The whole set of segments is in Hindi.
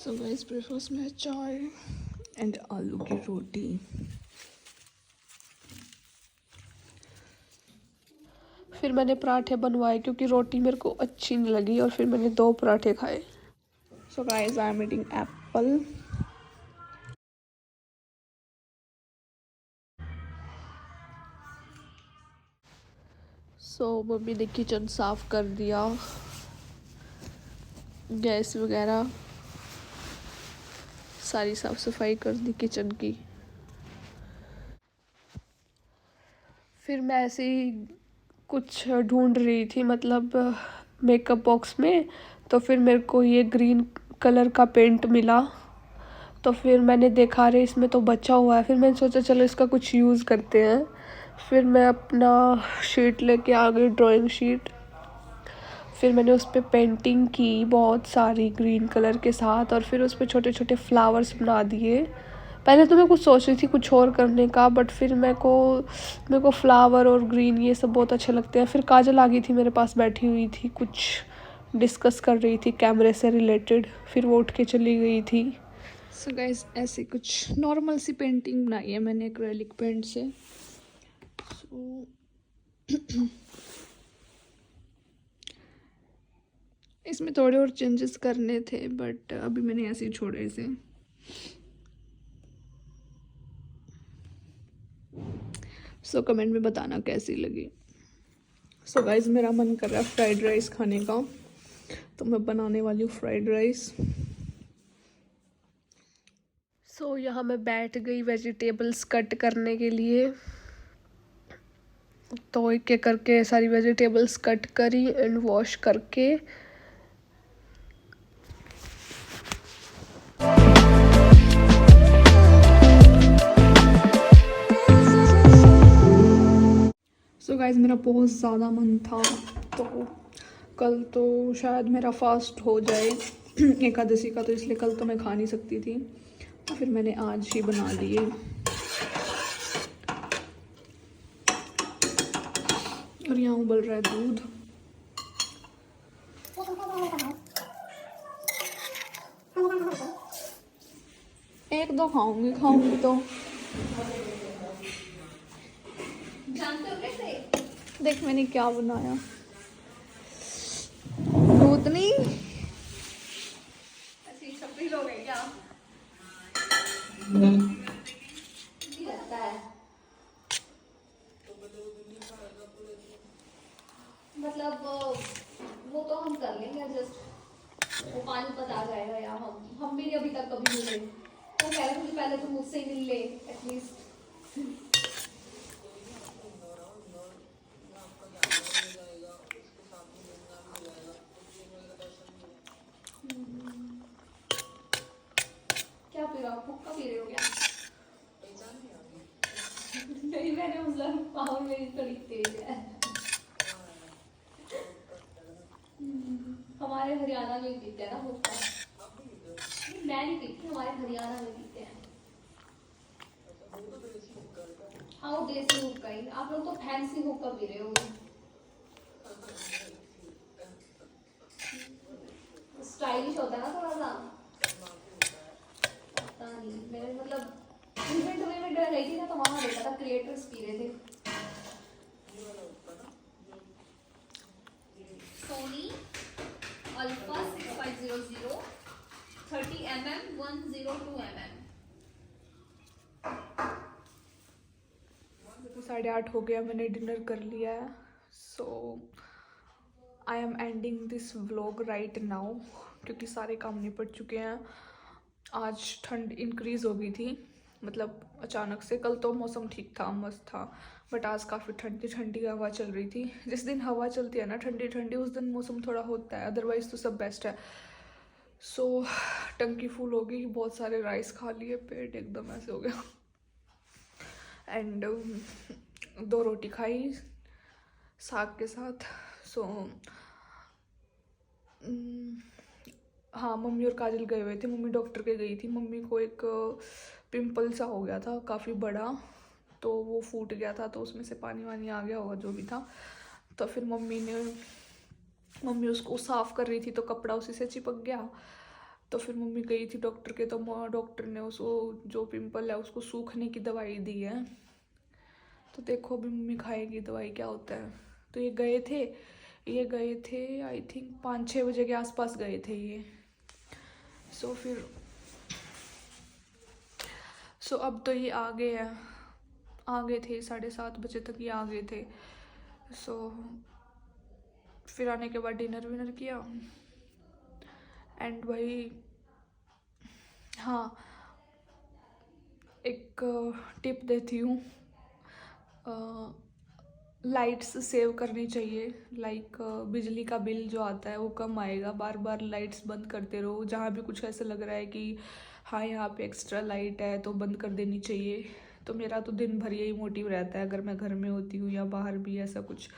सो गाइस ब्रेकफास्ट में चाय एंड आलू की रोटी। फिर मैंने पराठे बनवाए क्योंकि रोटी मेरे को अच्छी नहीं लगी और फिर मैंने 2 पराठे खाए। So guys I am eating Apple. Mummy ने किचन साफ कर दिया, गैस वगैरह सारी साफ सफाई कर दी किचन की। फिर मैं ऐसे ही कुछ ढूंढ रही थी, मतलब मेकअप बॉक्स में, तो फिर मेरे को ये ग्रीन कलर का पेंट मिला। तो फिर मैंने देखा रहे इसमें तो बचा हुआ है, फिर मैंने सोचा चलो इसका कुछ यूज़ करते हैं। फिर मैं अपना शीट लेके आ गई, ड्राइंग शीट। फिर मैंने उस पर पेंटिंग की बहुत सारी ग्रीन कलर के साथ, और फिर उस पर छोटे छोटे फ्लावर्स बना दिए। पहले तो मैं कुछ सोच रही थी कुछ और करने का, बट फिर मेरे को फ्लावर और ग्रीन ये सब बहुत अच्छे लगते हैं। फिर काजल आ गई थी मेरे पास, बैठी हुई थी, कुछ डिस्कस कर रही थी कैमरे से रिलेटेड, फिर वो उठ के चली गई थी। सो गाइस ऐसी कुछ नॉर्मल सी पेंटिंग बनाई है मैंने एक्रेलिक पेंट से। सो इसमें थोड़े और चेंजेस करने थे, बट अभी मैंने ऐसे ही छोड़े इसे। सो कमेंट में बताना कैसी लगी। सो गाइस मेरा मन कर रहा है फ्राइड राइस खाने का, तो मैं बनाने वाली हूँ फ्राइड राइस। यहाँ मैं बैठ गई वेजिटेबल्स कट करने के लिए। तो एक एक करके सारी वेजिटेबल्स कट करी एंड वॉश करके। सो गाइस मेरा बहुत ज़्यादा मन था, तो कल तो शायद मेरा फास्ट हो जाए एकादशी का, तो इसलिए कल तो मैं खा नहीं सकती थी, तो फिर मैंने आज ही बना लिए। और यहाँ उबल रहा है दूध। एक दो खाऊंगी तो। देख मैंने क्या बनाया, भूतनी। मतलब वो तो हम कर लेंगे एडजस्ट, वो पानीपत आ जाएगा, या हम भी नहीं अभी तक कभी मिले। तो कह रहे थे कि पहले तो मुझसे ही मिल ले एटलीस्ट। क्या पी रहा हो, हुक्का पी रहे हो क्या? नहीं मैंने मतलब पावर मेरी थोड़ी तेज है। हमारे हरियाणा में पीते हैं ना हुक्का। मैं नहीं पीती, हमारे हरियाणा में पीते हैं। हाँ वो देसी हुक्का ही, आप लोग तो फैंसी हुक्का पी रहे हो। स्टाइलिश होता है ना थोड़ा सा। पता नहीं, मैंने मतलब इवेंट में गई थी ना, तो वहां देखा था क्रिएटर्स पी रहे थे। Soni alpha 6500 30 mm 102 mm। 8:30 हो गया, मैंने डिनर कर लिया है। So I am ending this vlog right now, क्योंकि सारे काम निपट चुके हैं। आज ठंड इंक्रीज़ हो गई थी, मतलब अचानक से। कल तो मौसम ठीक था, मस्त था, बट आज काफ़ी ठंडी ठंडी हवा चल रही थी। जिस दिन हवा चलती है ना ठंडी ठंडी, उस दिन मौसम थोड़ा होता है, अदरवाइज़ तो सब बेस्ट है। सो टंकी फुल हो गई, बहुत सारे राइस खा लिए, पेट एकदम ऐसे हो गया। एंड 2 रोटी खाई साग के साथ। सो हाँ, मम्मी और काजल गए हुए थे, मम्मी डॉक्टर के गई थी। मम्मी को एक पिंपल सा हो गया था काफ़ी बड़ा, तो वो फूट गया था, तो उसमें से पानी वानी आ गया होगा जो भी था। तो फिर मम्मी उसको साफ़ कर रही थी, तो कपड़ा उसी से चिपक गया। तो फिर मम्मी गई थी डॉक्टर के, तो डॉक्टर ने उसको जो पिंपल है उसको सूखने की दवाई दी है। तो देखो अभी मम्मी खाएगी दवाई क्या होता है। तो ये गए थे आई थिंक 5-6 बजे के आसपास गए थे ये। सो अब तो ये आ गए हैं, आ गए थे 7:30 बजे तक ये आ गए थे। सो फिर आने के बाद डिनर विनर किया एंड वही। हाँ, एक टिप देती हूँ, लाइट्स सेव करनी चाहिए। लाइक बिजली का बिल जो आता है वो कम आएगा। बार बार लाइट्स बंद करते रहो, जहाँ भी कुछ ऐसा लग रहा है कि हाँ यहाँ पे एक्स्ट्रा लाइट है तो बंद कर देनी चाहिए। तो मेरा तो दिन भर यही मोटिव रहता है, अगर मैं घर में होती हूँ या बाहर भी ऐसा कुछ,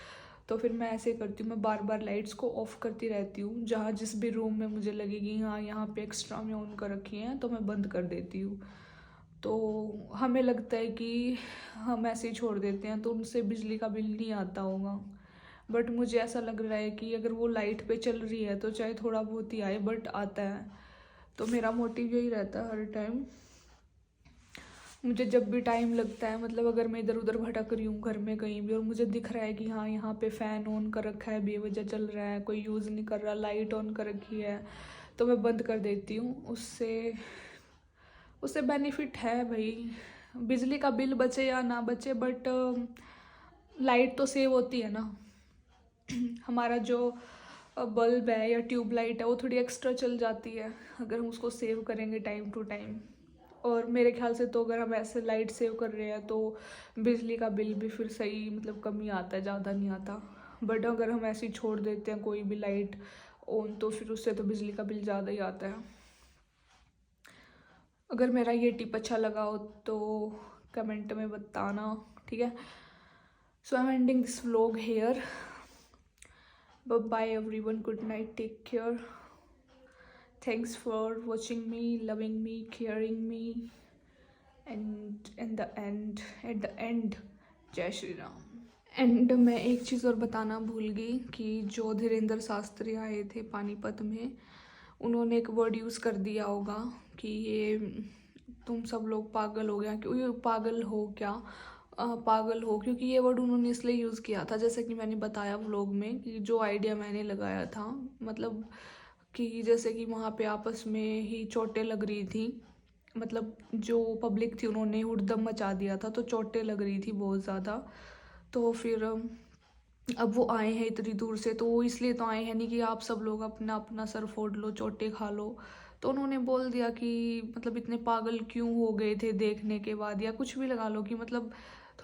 तो फिर मैं ऐसे करती हूँ, मैं बार बार लाइट्स को ऑफ करती रहती हूँ। जहाँ जिस भी रूम में मुझे लगेगी हाँ यहाँ पे एक्स्ट्रा में ऑन कर रखी हैं तो मैं बंद कर देती हूँ। तो हमें लगता है कि हम ऐसे ही छोड़ देते हैं तो उनसे बिजली का बिल नहीं आता होगा, बट मुझे ऐसा लग रहा है कि अगर वो लाइट पे चल रही है तो चाहे थोड़ा बहुत ही आए बट आता है। तो मेरा मोटिव यही रहता है हर टाइम। मुझे जब भी टाइम लगता है, मतलब अगर मैं इधर उधर भटक रही हूँ घर में कहीं भी और मुझे दिख रहा है कि हाँ यहाँ पे फ़ैन ऑन कर रखा है, बेवजह चल रहा है, कोई यूज़ नहीं कर रहा, लाइट ऑन कर रखी है, तो मैं बंद कर देती हूँ। उससे बेनिफिट है भाई, बिजली का बिल बचे या ना बचे, बट लाइट तो सेव होती है ना। हमारा जो बल्ब है या ट्यूबलाइट है वो थोड़ी एक्स्ट्रा चल जाती है अगर हम उसको सेव करेंगे टाइम टू टाइम। और मेरे ख्याल से तो अगर हम ऐसे लाइट सेव कर रहे हैं तो बिजली का बिल भी फिर सही, मतलब कम ही आता है, ज़्यादा नहीं आता। बट अगर हम ऐसे ही छोड़ देते हैं कोई भी लाइट ऑन तो फिर उससे तो बिजली का बिल ज़्यादा ही आता है। अगर मेरा ये टिप अच्छा लगा हो तो कमेंट में बताना, ठीक है। So I am ending this vlog here. Bye everyone, good night, take care, thanks for watching me, loving me, caring me, and at the end जय श्री राम। एंड मैं एक चीज़ और बताना भूल गई कि जो धीरेन्द्र शास्त्री आए थे पानीपत में, उन्होंने एक वर्ड यूज़ कर दिया होगा कि ये तुम सब लोग पागल हो गया, क्यों ये पागल हो क्या, पागल हो, क्योंकि ये वर्ड उन्होंने इसलिए यूज़ किया था, जैसे कि मैंने बताया व्लॉग में कि जो आइडिया मैंने लगाया था, मतलब कि जैसे कि वहाँ पे आपस में ही चोटें लग रही थी, मतलब जो पब्लिक थी उन्होंने हुड़दम मचा दिया था तो चोटें लग रही थी बहुत ज़्यादा। तो फिर अब वो आए हैं इतनी दूर से, तो वो इसलिए तो आए हैं नहीं कि आप सब लोग अपना अपना सर फोड़ लो, चोटें खा लो। तो उन्होंने बोल दिया कि मतलब इतने पागल क्यों हो गए थे देखने के बाद, या कुछ भी लगा लो कि मतलब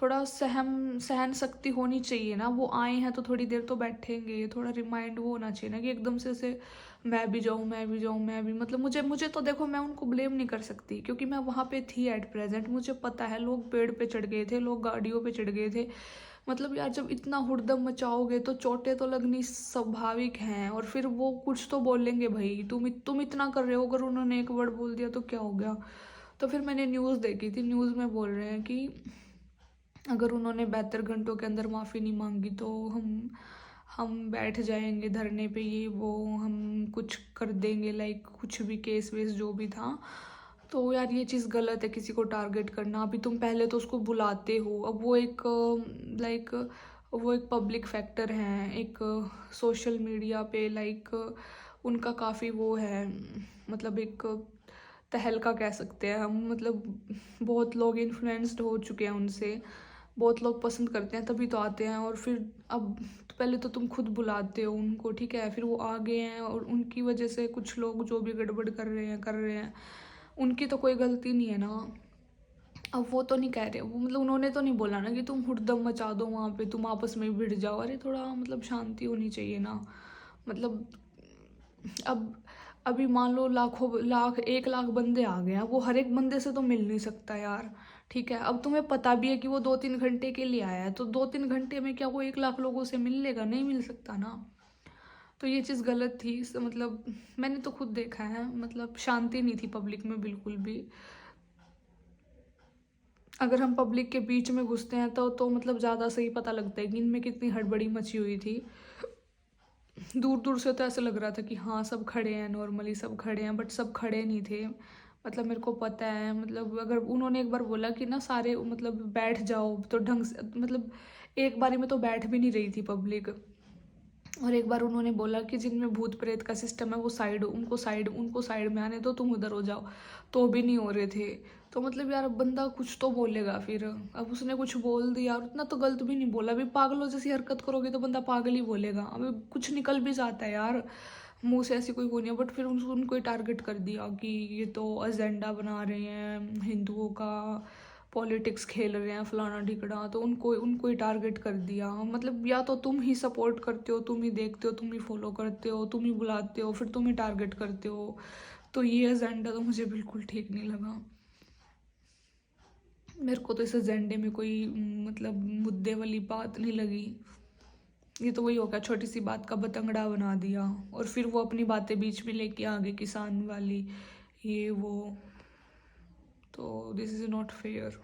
थोड़ा सहन शक्ति होनी चाहिए ना। वो आए हैं तो थोड़ी देर तो बैठेंगे, थोड़ा रिमाइंड वो होना चाहिए ना कि एकदम से मैं भी जाऊँ, मैं भी जाऊँ, मैं भी, मतलब मुझे तो देखो, मैं उनको ब्लेम नहीं कर सकती क्योंकि मैं वहाँ पे थी एट प्रेजेंट। मुझे पता है लोग पेड़ पे चढ़ गए थे, लोग गाड़ियों पे चढ़ गए थे। मतलब यार जब इतना हुड़दम मचाओगे तो चोटें तो लगनी स्वाभाविक हैं, और फिर वो कुछ तो बोलेंगे भाई, तुम इतना कर रहे हो, अगर उन्होंने एक वर्ड बोल दिया तो क्या हो गया। तो फिर मैंने न्यूज़ देखी थी, न्यूज़ में बोल रहे हैं कि अगर उन्होंने 72 घंटों के अंदर माफ़ी नहीं मांगी तो हम बैठ जाएंगे धरने पे, ये वो हम कुछ कर देंगे, लाइक कुछ भी केस वेस जो भी था। तो यार ये चीज़ गलत है किसी को टारगेट करना। अभी तुम पहले तो उसको बुलाते हो, अब वो एक लाइक वो एक पब्लिक फैक्टर हैं, एक सोशल मीडिया पे लाइक उनका काफ़ी वो है, मतलब एक तहलका कह सकते हैं हम, मतलब बहुत लोग इन्फ्लुएंस्ड हो चुके हैं उनसे, बहुत लोग पसंद करते हैं तभी तो आते हैं। और फिर अब तो पहले तो तुम खुद बुलाते हो उनको, ठीक है, फिर वो आ गए हैं और उनकी वजह से कुछ लोग जो भी गड़बड़ कर रहे हैं, उनकी तो कोई गलती नहीं है ना। अब वो तो नहीं कह रहे, वो मतलब उन्होंने तो नहीं बोला ना कि तुम हुड़दम मचा दो वहाँ पे, तुम आपस में भिड़ जाओ, अरे थोड़ा मतलब शांति होनी चाहिए ना। मतलब अब अभी मान लो लाखों लाख 1 लाख बंदे आ गए हैं, वो हर एक बंदे से तो मिल नहीं सकता यार, ठीक है। अब तुम्हें पता भी है कि वो 2-3 घंटे के लिए आया है, तो 2-3 घंटे में क्या वो 1 लाख लोगों से मिल लेगा, नहीं मिल सकता ना। तो ये चीज़ गलत थी, मतलब मैंने तो खुद देखा है, मतलब शांति नहीं थी पब्लिक में बिल्कुल भी। अगर हम पब्लिक के बीच में घुसते हैं तो मतलब ज़्यादा सही पता लगता है कि इनमें कितनी हड़बड़ी मची हुई थी। दूर दूर से तो ऐसा लग रहा था कि हाँ सब खड़े हैं, नॉर्मली सब खड़े हैं, बट सब खड़े नहीं थे। मतलब मेरे को पता है, मतलब अगर उन्होंने एक बार बोला कि ना सारे मतलब बैठ जाओ तो ढंग से, मतलब एक बारी में तो बैठ भी नहीं रही थी पब्लिक। और एक बार उन्होंने बोला कि जिनमें भूत प्रेत का सिस्टम है वो उनको साइड में आने दो, तुम उधर हो जाओ, तो भी नहीं हो रहे थे। तो मतलब यार बंदा कुछ तो बोलेगा फिर। अब उसने कुछ बोल दिया, और उतना तो गलत भी नहीं बोला। अभी पागलों जैसी हरकत करोगे तो बंदा पागल ही बोलेगा। अभी कुछ निकल भी जाता है यार मुंह से, ऐसी कोई वो नहीं है। बट फिर उनको ही टारगेट कर दिया कि ये तो एजेंडा बना रहे हैं हिंदुओं का, पॉलिटिक्स खेल रहे हैं, फलाना ढिकड़ा। तो उनको ही टारगेट कर दिया। मतलब या तो तुम ही सपोर्ट करते हो, तुम ही देखते हो, तुम ही फॉलो करते हो, तुम ही बुलाते हो, फिर तुम ही टारगेट करते हो। तो ये एजेंडा तो मुझे बिल्कुल ठीक नहीं लगा। मेरे को तो इस एजेंडे में कोई मतलब मुद्दे वाली बात नहीं लगी। ये तो वही हो गया, छोटी सी बात का बतंगड़ा बना दिया, और फिर वो अपनी बातें बीच में लेके आ गए, किसान वाली, ये वो। तो दिस इज़ नॉट फेयर।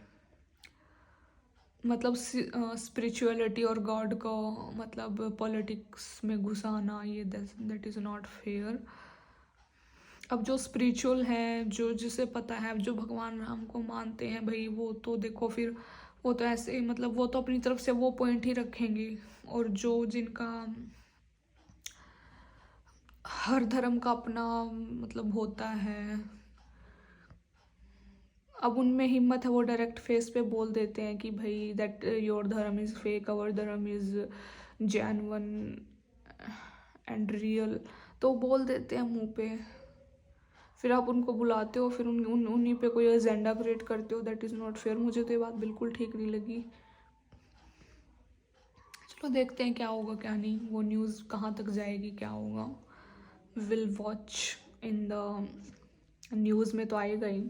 मतलब स्पिरिचुअलिटी और गॉड को मतलब पॉलिटिक्स में घुसाना, ये दैट इज़ नॉट फेयर। अब जो स्पिरिचुअल है, जो जिसे पता है, जो भगवान राम को मानते हैं भाई, वो तो देखो फिर वो तो ऐसे मतलब वो तो अपनी तरफ से वो पॉइंट ही रखेंगे। और जो जिनका हर धर्म का अपना मतलब होता है, अब उनमें हिम्मत है, वो डायरेक्ट फेस पे बोल देते हैं कि भाई दैट योर धर्म इज़ फेक, आवर धर्म इज़ जेन्युइन एंड रियल। तो बोल देते हैं मुंह पे। फिर आप उनको बुलाते हो, फिर उन्हीं पे कोई एजेंडा क्रिएट करते हो, दैट इज़ नॉट फेयर। मुझे तो ये बात बिल्कुल ठीक नहीं लगी। चलो देखते हैं क्या होगा क्या नहीं, वो न्यूज़ कहाँ तक जाएगी, क्या होगा। Will watch in the news में तो आएगा ही।